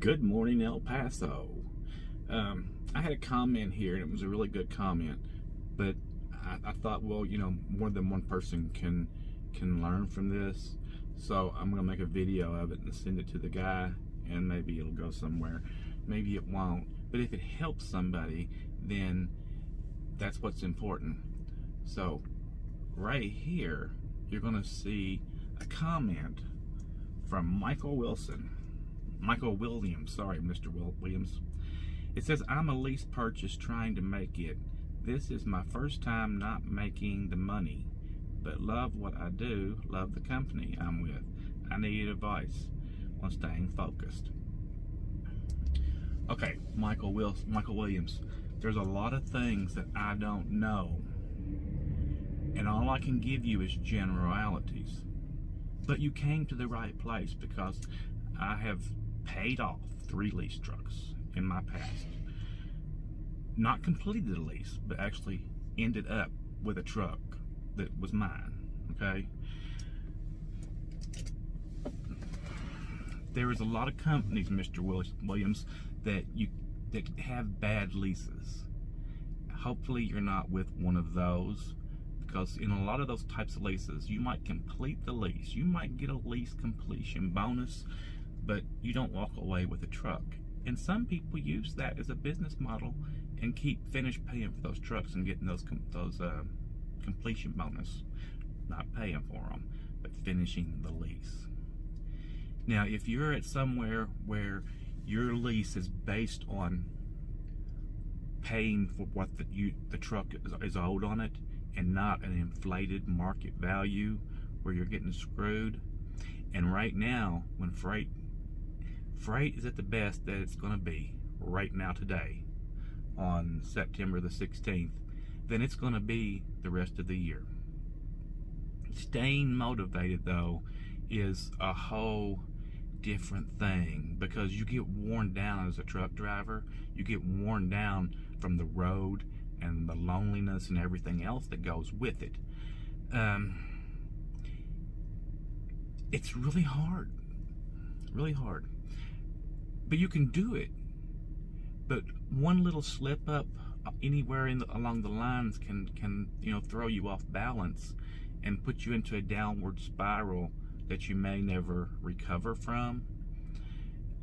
Good morning, El Paso. I had a comment here, and it was a really good comment, but I thought, well, more than one person can learn from this, so I'm gonna make a video of it and send it to the guy, and maybe it'll go somewhere, maybe it won't, but if it helps somebody, then that's what's important. So right here, you're gonna see a comment from Michael Williams, sorry, Mr. Williams. It says, I'm a lease purchase trying to make it. This is my first time not making the money, but love what I do, love the company I'm with. I need advice on staying focused. Okay, Michael Williams, there's a lot of things that I don't know, and all I can give you is generalities. But you came to the right place, because I have paid off 3 lease trucks in my past. Not completed the lease, but actually ended up with a truck that was mine, okay? There is a lot of companies, Mr. Williams, that have bad leases. Hopefully you're not with one of those, because in a lot of those types of leases, you might complete the lease. You might get a lease completion bonus, but you don't walk away with a truck. And some people use that as a business model and finish paying for those trucks and getting those completion bonus. Not paying for them, but finishing the lease. Now, if you're at somewhere where your lease is based on paying for what the truck is owed on it, and not an inflated market value where you're getting screwed. And right now, when freight is at the best that it's going to be right now today on September the 16th, then it's going to be the rest of the year. Staying motivated, though, is a whole different thing, because you get worn down as a truck driver. You get worn down from the road and the loneliness and everything else that goes with it. It's really hard, but you can do it. But one little slip up anywhere along the lines can throw you off balance and put you into a downward spiral that you may never recover from.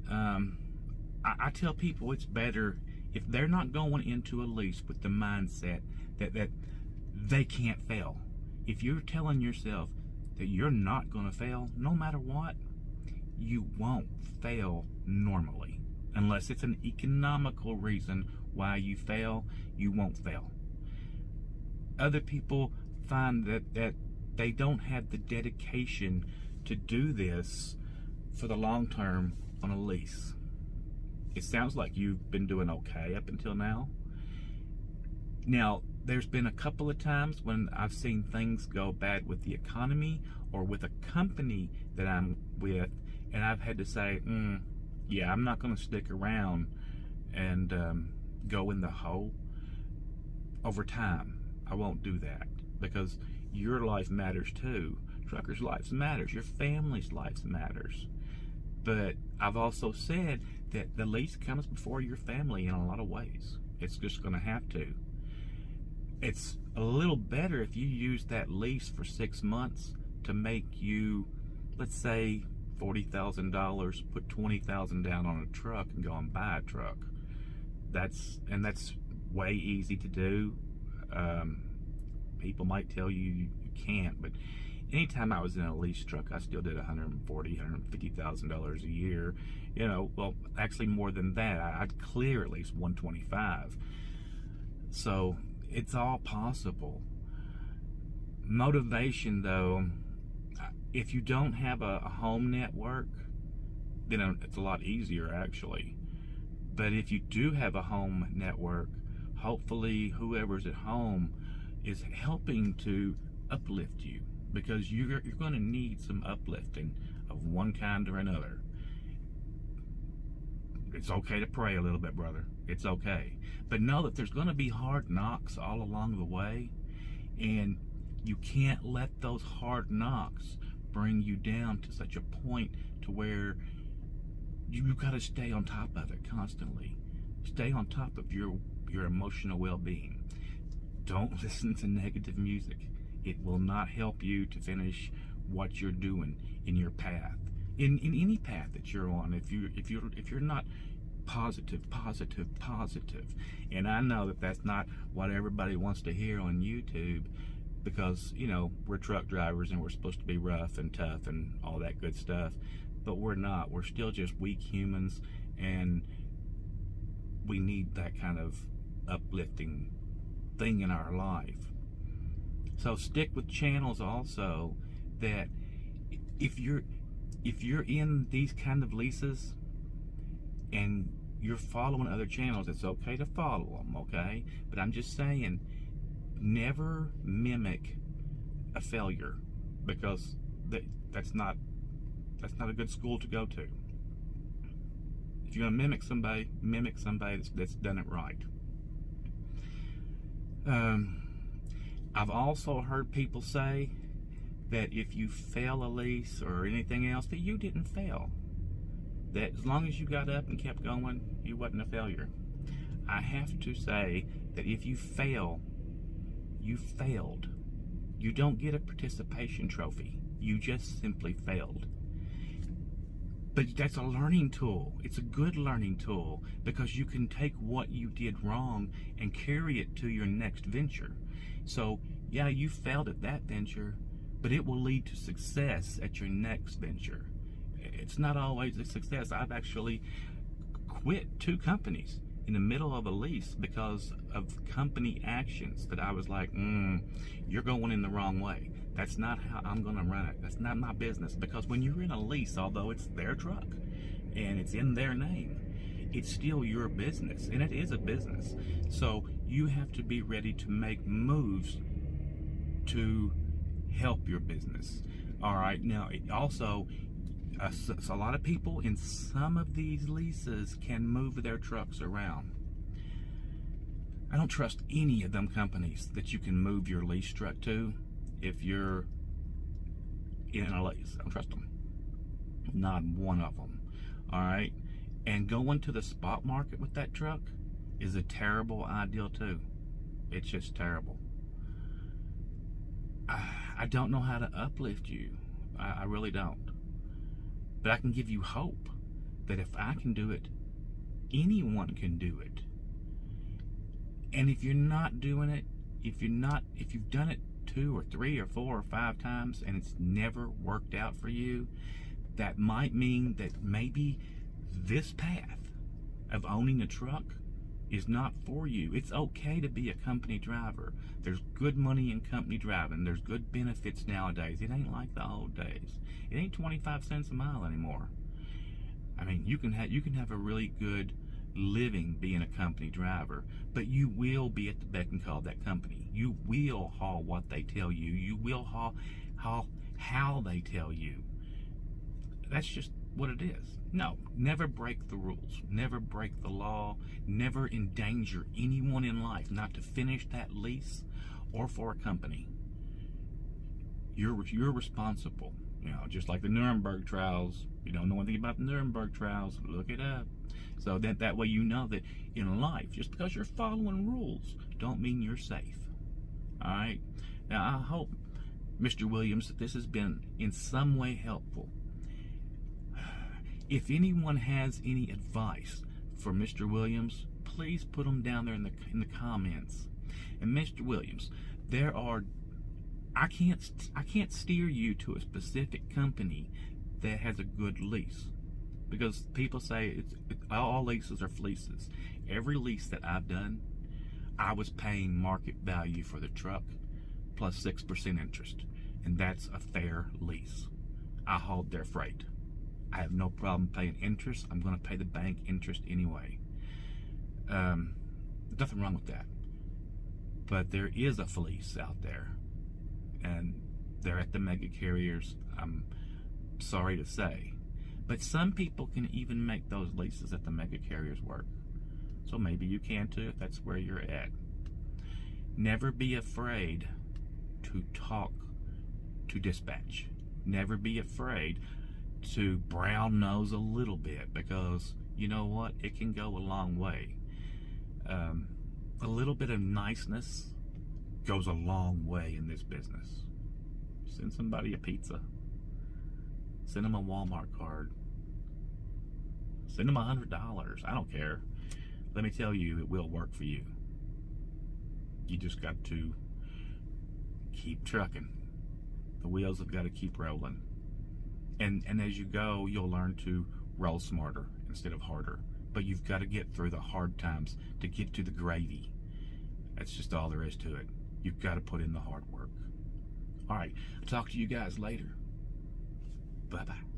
I tell people it's better if they're not going into a lease with the mindset that they can't fail. If you're telling yourself that you're not going to fail, no matter what, you won't fail normally. Unless it's an economical reason why you fail, you won't fail. Other people find that they don't have the dedication to do this for the long term on a lease. It sounds like you've been doing okay up until now. Now, there's been a couple of times when I've seen things go bad with the economy or with a company that I'm with, and I've had to say, yeah, I'm not going to stick around and go in the hole. Over time, I won't do that, because your life matters too. Truckers' lives matters. Your family's lives matters. But I've also said that the lease comes before your family in a lot of ways. It's just going to have to. It's a little better if you use that lease for 6 months to make you, let's say, $40,000, put $20,000 down on a truck and go and buy a truck. That's way easy to do. People might tell you can't, but anytime I was in a lease truck, I still did $140,000, $150,000 a year. Well, actually more than that. I'd clear at least $125,000. So it's all possible. Motivation, though, if you don't have a home network, then it's a lot easier, actually. But if you do have a home network, hopefully whoever's at home is helping to uplift you, because you're going to need some uplifting of one kind or another. It's okay to pray a little bit, brother. It's okay. But know that there's going to be hard knocks all along the way, and you can't let those hard knocks bring you down to such a point to where You've got to stay on top of it constantly. Stay on top of your emotional well-being. Don't listen to negative music. It will not help you to finish what you're doing in your path, in any path that you're on. If you're not positive, and I know that that's not what everybody wants to hear on YouTube, because we're truck drivers and we're supposed to be rough and tough and all that good stuff, but we're not. We're still just weak humans, and we need that kind of uplifting thing in our life. So stick with channels also that if you're in these kind of leases and you're following other channels, it's okay to follow them, okay? But I'm just saying, never mimic a failure, because that's not a good school to go to. If you're gonna mimic somebody that's done it right. I've also heard people say that if you fail a lease or anything else, that you didn't fail. That as long as you got up and kept going, you wasn't a failure. I have to say that if you fail, you failed. You don't get a participation trophy. You just simply failed. But that's a learning tool. It's a good learning tool, because you can take what you did wrong and carry it to your next venture. So, yeah, you failed at that venture, but it will lead to success at your next venture. It's not always a success. I've actually quit 2 companies in the middle of a lease because of company actions that I was like, you're going in the wrong way. That's not how I'm going to run it. That's not my business. Because when you're in a lease, although it's their truck and it's in their name, it's still your business, and it is a business. So you have to be ready to make moves to help your business. All right. Now, also, so a lot of people in some of these leases can move their trucks around. I don't trust any of them companies that you can move your lease truck to if you're in a lease. I don't trust them. Not one of them. All right. And going to the spot market with that truck is a terrible idea too. It's just terrible. I don't know how to uplift you. I really don't. But I can give you hope that if I can do it, anyone can do it. And if you're not doing it, if you've done it 2 or 3 or 4 or 5 times and it's never worked out for you, that might mean that maybe this path of owning a truck is not for you. It's okay to be a company driver. There's good money in company driving. There's good benefits nowadays. It ain't like the old days. It ain't 25 cents a mile anymore. I mean, you can have a really good living being a company driver, but you will be at the beck and call of that company. You will haul what they tell you. You will haul how they tell you. That's just what it is. No, never break the rules. Never break the law. Never endanger anyone in life not to finish that lease or for a company. You're responsible. Just like the Nuremberg trials. You don't know anything about the Nuremberg trials, look it up. So that way you know that in life, just because you're following rules don't mean you're safe. All right? Now, I hope, Mr. Williams, that this has been in some way helpful. If anyone has any advice for Mr. Williams, please put them down there in the comments. And Mr. Williams, I can't steer you to a specific company that has a good lease, because people say all leases are fleeces. Every lease that I've done, I was paying market value for the truck plus 6% interest, and that's a fair lease. I hauled their freight. I have no problem paying interest. I'm going to pay the bank interest anyway. Nothing wrong with that. But there is a fleece out there, and they're at the mega carriers. I'm sorry to say, but some people can even make those leases at the mega carriers work. So maybe you can too if that's where you're at. Never be afraid to talk to dispatch. Never be afraid to brown nose a little bit, because you know what? It can go a long way. A little bit of niceness goes a long way in this business. Send somebody a pizza. Send them a Walmart card. Send them $100. I don't care. Let me tell you, it will work for you. You just got to keep trucking. The wheels have got to keep rolling. And as you go, you'll learn to roll smarter instead of harder. But you've got to get through the hard times to get to the gravy. That's just all there is to it. You've got to put in the hard work. All right, I'll talk to you guys later. Bye-bye.